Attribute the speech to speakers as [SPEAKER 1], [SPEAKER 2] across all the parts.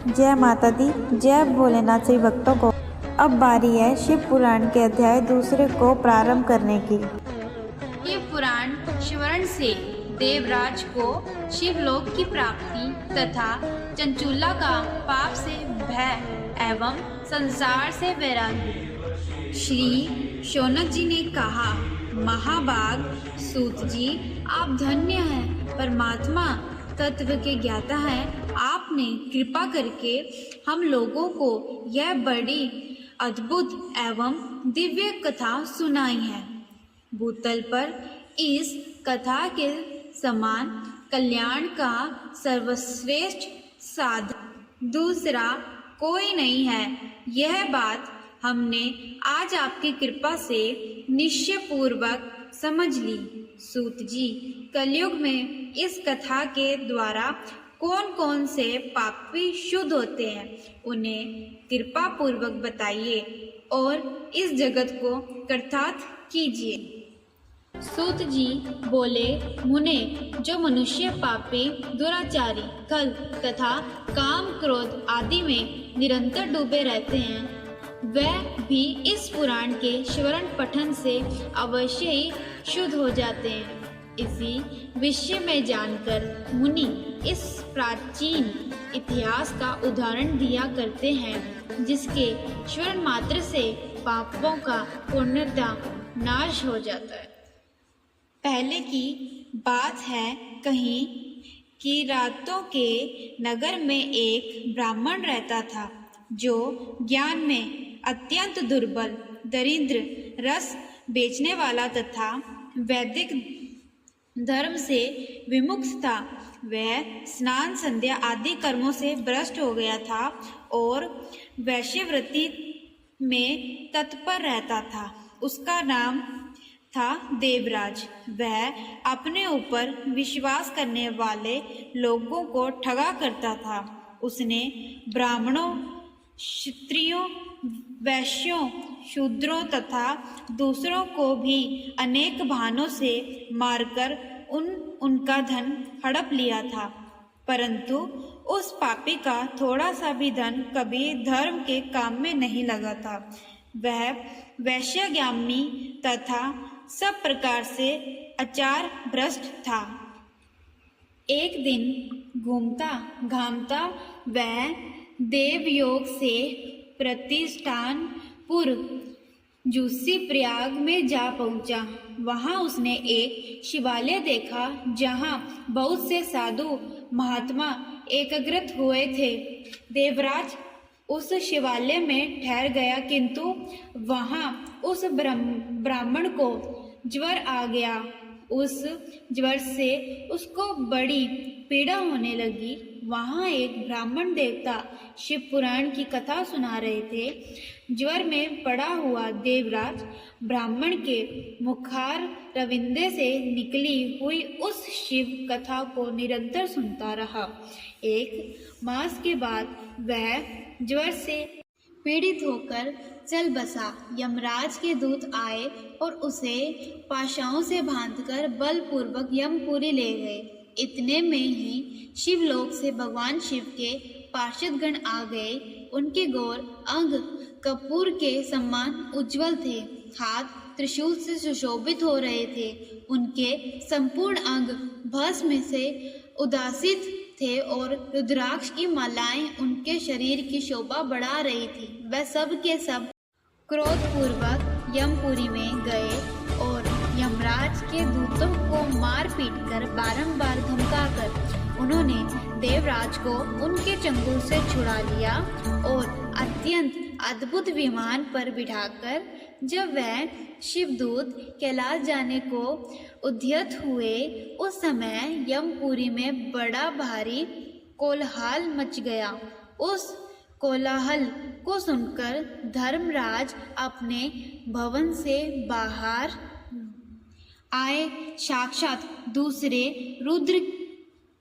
[SPEAKER 1] जय माता दी, जय भोलेनाथ सभी भक्तों को। अब बारी है शिव पुराण के अध्याय दूसरे को प्रारंभ करने की।
[SPEAKER 2] ये पुराण श्रवण से देवराज को शिवलोक की प्राप्ति तथा चंचूला का पाप से भय एवं संसार से वैराग्य। श्री शौनक जी ने कहा, महाभाग सूत जी, आप धन्य हैं, परमात्मा तत्व के ज्ञाता हैं। आपने कृपा करके हम लोगों को यह बड़ी अद्भुत एवं दिव्य कथा सुनाई है। भूतल पर इस कथा के समान कल्याण का सर्वश्रेष्ठ साधन दूसरा कोई नहीं है। यह बात हमने आज आपकी कृपा से निश्चय पूर्वक समझ ली। सूत जी, कलयुग में इस कथा के द्वारा कौन कौन से पापी शुद्ध होते हैं, उन्हें कृपा पूर्वक बताइए और इस जगत को कृतार्थ कीजिए। सूत जी बोले, मुने, जो मनुष्य पापी, दुराचारी, छल तथा काम क्रोध आदि में निरंतर डूबे रहते हैं, वह भी इस पुराण के श्रवण पठन से अवश्य ही शुद्ध हो जाते हैं। इसी विषय में जानकर मुनि इस प्राचीन इतिहास का उदाहरण दिया करते हैं, जिसके श्रवण मात्र से पापों का पूर्णतः नाश हो जाता है। पहले की बात है कहीं कि रातों के नगर में एक ब्राह्मण रहता था, जो ज्ञान में अत्यंत दुर्बल, दरिद्र, रस बेचने वाला तथा वैदिक धर्म से विमुख था। वह स्नान संध्या आदि कर्मों से भ्रष्ट हो गया था और वैश्यवृत्ति में तत्पर रहता था। उसका नाम था देवराज। वह अपने ऊपर विश्वास करने वाले लोगों को ठगा करता था। उसने ब्राह्मणों, क्षत्रियों, वैश्यों, शूद्रों तथा दूसरों को भी अनेक बहानों से मारकर उनका धन हड़प लिया था, परंतु उस पापी का थोड़ा सा भी धन कभी धर्म के काम में नहीं लगा था। वह वैश्यगामी तथा सब प्रकार से आचार भ्रष्ट था। एक दिन घूमता घामता वह देवयोग से प्रतिष्ठान पूर्व जूसी प्रयाग में जा पहुंचा। वहां उसने एक शिवालय देखा, जहां बहुत से साधु महात्मा एकत्रित हुए थे। देवराज उस शिवालय में ठहर गया, किंतु वहां उस ब्राह्मण को ज्वर आ गया। उस ज्वर से उसको बड़ी पीड़ा होने लगी। वहां एक ब्राह्मण देवता शिव पुराण की कथा सुना रहे थे। ज्वर में पड़ा हुआ देवराज ब्राह्मण के मुखार रविंदे से निकली हुई उस शिव कथा को निरंतर सुनता रहा। एक मास के बाद वह ज्वर से पीड़ित होकर चल बसा। यमराज के दूत आए और उसे पाशाओं से बांधकर बलपूर्वक यमपुरी ले गए। इतने में ही शिवलोक से भगवान शिव के पार्षदगण आ गए। उनके गौर अंग कपूर के समान उज्जवल थे, हाथ त्रिशूल से सुशोभित हो रहे थे। उनके संपूर्ण अंग भस्म से उदासित थे और रुद्राक्ष की मालाएं उनके शरीर की शोभा बढ़ा रही थी। वह सब के सब क्रोधपूर्वक यमपुरी में गए और यमराज के दूतों को मार पीट कर बारंबार धमकाकर उन्होंने देवराज को उनके चंगुल से छुड़ा लिया और अत्यंत अद्भुत विमान पर बिठाकर जब वह शिवदूत कैलाश जाने को उद्यत हुए, उस समय यमपुरी में बड़ा भारी कोलाहल मच गया। उस कोलाहल को सुनकर धर्मराज अपने भवन से बाहर आए। साक्षात दूसरे रुद्र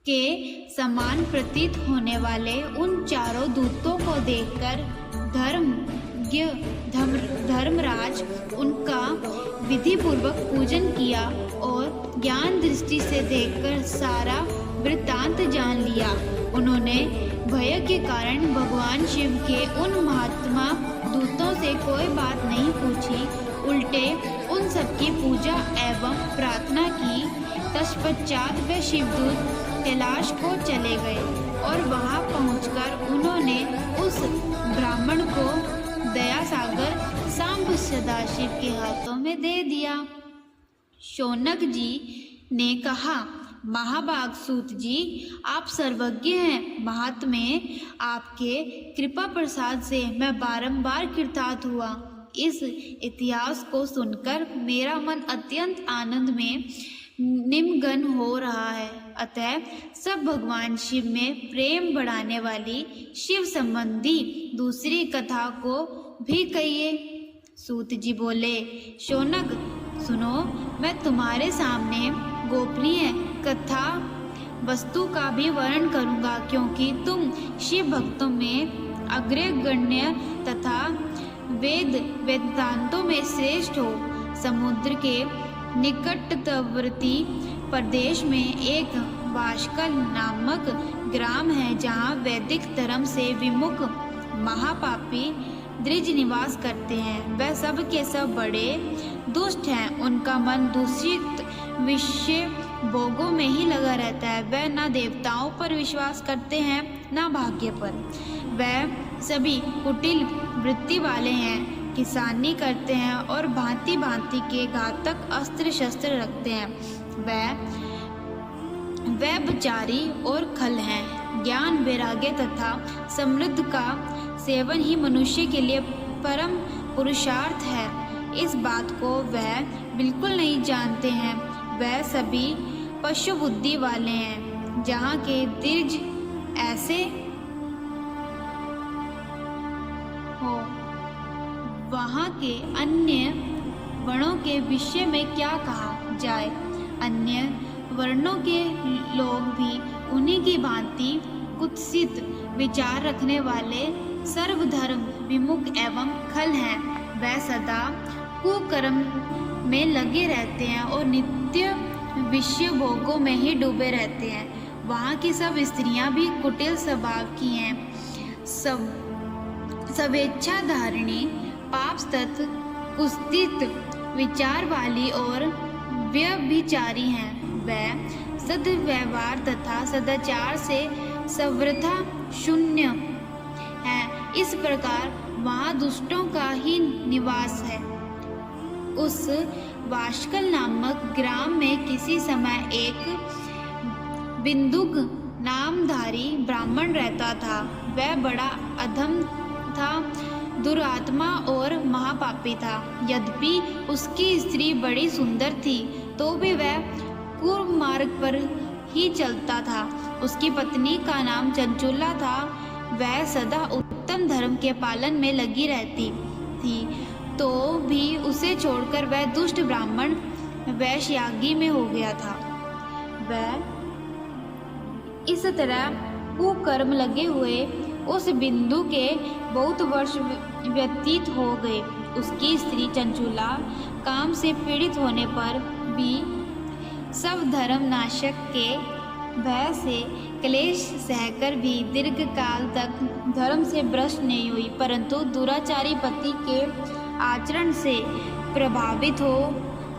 [SPEAKER 2] के समान प्रतीत होने वाले उन चारों दूतों को देखकर धर्मराज उनका विधि पूर्वक पूजन किया और ज्ञान दृष्टि से देखकर सारा वृत्तांत जान लिया। उन्होंने भय के कारण भगवान शिव के उन महात्मा दूतों से कोई बात नहीं पूछी, उल्टे उन सबकी पूजा एवं प्रार्थना की। तत्पश्चात वे शिवदूत कैलाश को चले गए और वहां पहुंचकर उन्होंने उस ब्राह्मण को दया सागर सांब सदाशिव के हाथों में दे दिया। शौनक जी ने कहा, महाभाग सूत जी, आप सर्वज्ञ हैं। महात्मे, आपके कृपा प्रसाद से मैं बारंबार कृतार्थ हुआ। इस इतिहास को सुनकर मेरा मन अत्यंत आनंद में निमग्न हो रहा है। अतः सब भगवान शिव में प्रेम बढ़ाने वाली शिव संबंधी दूसरी कथा को भी कहिए। सूत जी बोले, शौनक सुनो, मैं तुम्हारे सामने गोपनीय कथा वस्तु का भी वर्णन करूंगा, क्योंकि तुम शिव भक्तों में अग्रगण्य तथा वेदांतों में श्रेष्ठ हो। समुद्र के निकटवर्ती प्रदेश में एक वाशकल नामक ग्राम है, जहाँ वैदिक धर्म से विमुख महापापी द्विज निवास करते हैं। वह सब के सब बड़े दुष्ट हैं। उनका मन दूषित विषय भोगों में ही लगा रहता है। वह न देवताओं पर विश्वास करते हैं न भाग्य पर। वह सभी कुटिल वृत्ति वाले हैं, किसानी करते हैं और भांति भांति के घातक अस्त्र शस्त्र रखते हैं। वह बेचारी और खल हैं। ज्ञान, वैराग्य तथा समृद्धि का सेवन ही मनुष्य के लिए परम पुरुषार्थ है। इस बात को वह बिल्कुल नहीं जानते हैं। वह सभी पशु बुद्धि वाले हैं। जहाँ के द्विज ऐसे हो, वहाँ के अन्य वर्णों के विषय में क्या कहा जाए। अन्य वर्णों के लोग भी उन्हीं की भांति कुत्सित विचार रखने वाले सर्वधर्म विमुख एवं खल हैं। वह सदा कुकर्म में लगे रहते हैं और नित्य विषय भोगों में ही डूबे रहते हैं। वहाँ की सब स्त्रियां भी कुटिल स्वभाव की हैं। स्वेच्छाधारिणी, पापस्तत्, कुत्सित विचार वाली और व्यभिचारी हैं। वह सद्व्यवहार तथा सदाचार से सर्वथा शून्य है। इस प्रकार वहाँ दुष्टों का ही निवास है। उस वाशकल नामक ग्राम में किसी समय एक बिंदुक नामधारी ब्राह्मण रहता था। वह बड़ा अधम था, दुरात्मा और महापापी था। यद्यपि उसकी स्त्री बड़ी सुंदर थी, तो भी वह कुमार्ग पर ही चलता था। उसकी पत्नी का नाम चंचुला था। वह सदा उत्तम धर्म के पालन में लगी रहती थी, तो भी उसे छोड़कर वह दुष्ट ब्राह्मण वैश्यागी में हो गया था। वह इस तरह कुकर्म लगे हुए उस बिंदु के बहुत वर्ष व्यतीत हो गए। उसकी स्त्री चंचुला काम से पीड़ित होने पर भी सब धर्म नाशक के भय से क्लेश सहकर भी दीर्घ काल तक धर्म से भ्रष्ट नहीं हुई, परंतु दुराचारी पति के आचरण से प्रभावित हो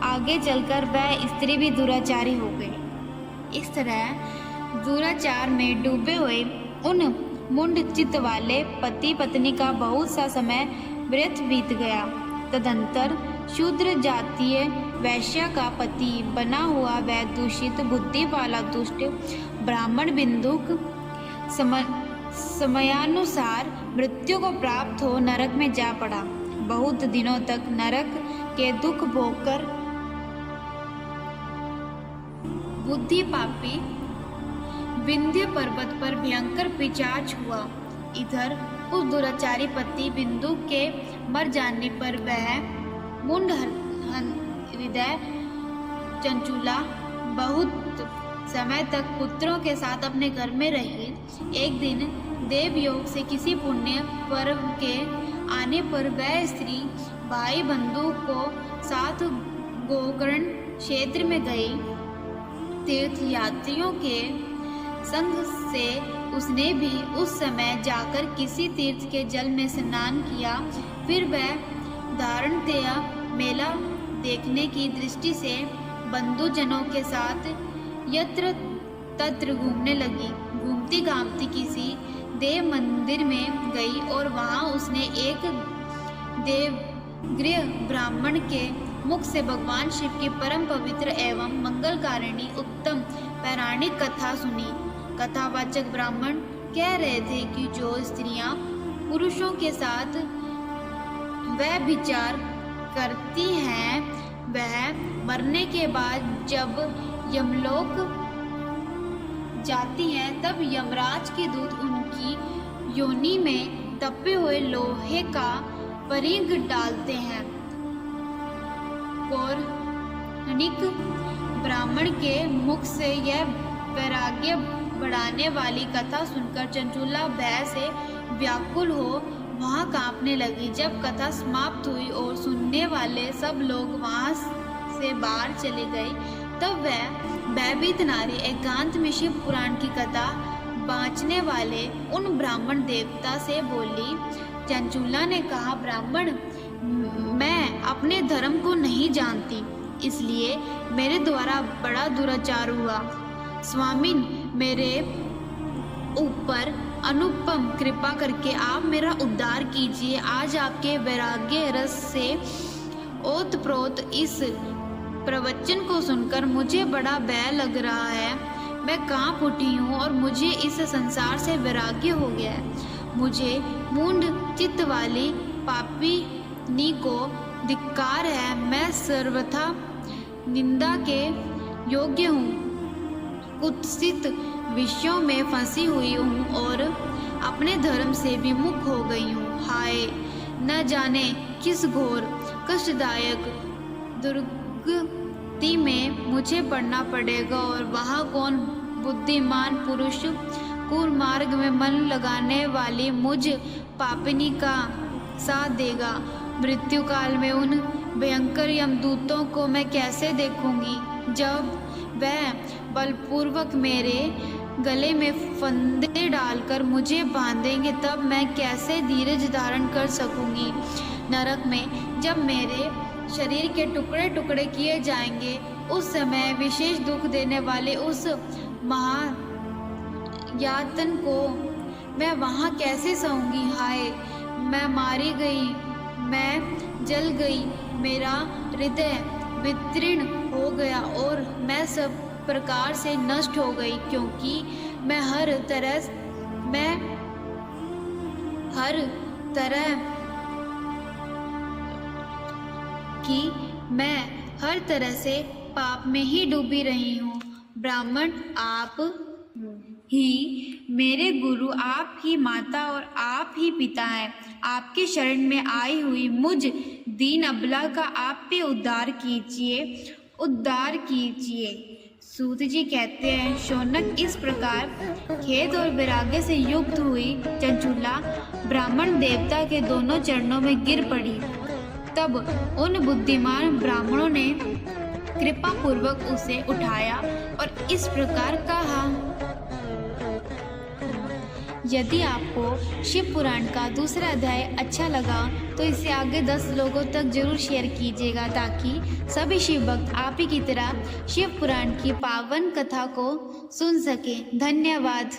[SPEAKER 2] आगे चलकर वह स्त्री भी दुराचारी हो गई। इस तरह दुराचार में डूबे हुए उन मुंड चित्त वाले पति पत्नी का बहुत सा समय व्यर्थ बीत गया। तदंतर शूद्र जातीय वैश्य का पति बना हुआ वह दूषित बुद्धि वाला दुष्ट ब्राह्मण बिंदुक समयानुसार मृत्यु को प्राप्त हो नरक में जा पड़ा। बहुत दिनों तक नरक के दुख भोगकर बुद्धि पापी विंध्य पर्वत पर भयंकर पिशाच हुआ। इधर उस दुराचारी पति बिंदु के मर जाने पर वह मुंड हृदय चंचुला बहुत समय तक पुत्रों के साथ अपने घर में रही। एक दिन देवयोग से किसी पुण्य पर्व के आने पर वह स्त्री भाई बंधु को साथ गोकर्ण क्षेत्र में गई। तीर्थ यात्रियों के संग से उसने भी उस समय जाकर किसी तीर्थ के जल में स्नान किया। फिर वह धारणतेय मेला देखने की दृष्टि से बंधुजनों के साथ यत्र तत्र घूमने लगी। घूमती घामती किसी देव मंदिर में गई और वहां उसने एक देवगृह ब्राह्मण के मुख से भगवान शिव की परम पवित्र एवं मंगलकारिणी उत्तम पौराणिक कथा सुनी। कथावाचक ब्राह्मण कह रहे थे कि जो स्त्रियां पुरुषों के साथ वह विचार करती हैं, वह मरने के बाद जब यमलोक जाती हैं, तब यमराज के दूत उनकी योनि में तपे हुए लोहे का परिघ डालते हैं। पौराणिक ब्राह्मण के मुख से यह वैराग्य बढ़ाने वाली कथा सुनकर चंचूला भय से व्याकुल हो वहां कांपने लगी। जब कथा समाप्त हुई और सुनने वाले सब लोग वहां से बाहर चले गए, तब वह भयभीत नारी एकांत में शिव पुराण की कथा बाँचने वाले उन ब्राह्मण देवता से बोली। चंचूला ने कहा, ब्राह्मण, मैं अपने धर्म को नहीं जानती, इसलिए मेरे द्वारा बड़ा दुराचार हुआ। स्वामिन, मेरे ऊपर अनुपम कृपा करके आप मेरा उद्धार कीजिए। आज आपके वैराग्य रस से ओतप्रोत इस प्रवचन को सुनकर मुझे बड़ा भय लग रहा है। मैं कांप उठी हूँ और मुझे इस संसार से वैराग्य हो गया है। मुझे मूढ़ चित्त वाली पापिनी को धिक्कार है। मैं सर्वथा निंदा के योग्य हूँ, कुत्सित विषयों में फंसी हुई हूँ और अपने धर्म से विमुख हो गई हूँ। हाय, न जाने किस घोर कष्टदायक दुर्गति में मुझे पड़ना पड़ेगा और वहाँ कौन बुद्धिमान पुरुष कुमार्ग में मन लगाने वाली मुझ पापिनी का साथ देगा। मृत्यु काल में उन भयंकर यमदूतों को मैं कैसे देखूंगी? जब वह बलपूर्वक मेरे गले में फंदे डालकर मुझे बांधेंगे, तब मैं कैसे धीरज धारण कर सकूंगी? नरक में जब मेरे शरीर के टुकड़े टुकड़े किए जाएंगे, उस समय विशेष दुख देने वाले उस महायातन को मैं वहाँ कैसे सहूंगी? हाय, मैं मारी गई, मैं जल गई, मेरा हृदय वितीर्ण हो गया और मैं सब प्रकार से नष्ट हो गई, क्योंकि मैं हर तरह से पाप में ही डूबी रही हूँ। ब्राह्मण, आप ही मेरे गुरु, आप ही माता और आप ही पिता हैं। आपके शरण में आई हुई मुझ दीन अबला का आप भी उद्धार कीजिए। सूत जी कहते हैं, शौनक इस प्रकार खेद और वैराग्य से युक्त हुई चंचूला ब्राह्मण देवता के दोनों चरणों में गिर पड़ी। तब उन बुद्धिमान ब्राह्मणों ने कृपा पूर्वक उसे उठाया और इस प्रकार कहा। यदि आपको शिव पुराण का दूसरा अध्याय अच्छा लगा तो इसे आगे 10 लोगों तक जरूर शेयर कीजिएगा, ताकि सभी शिव भक्त आप ही की तरह शिव पुराण की पावन कथा को सुन सके। धन्यवाद।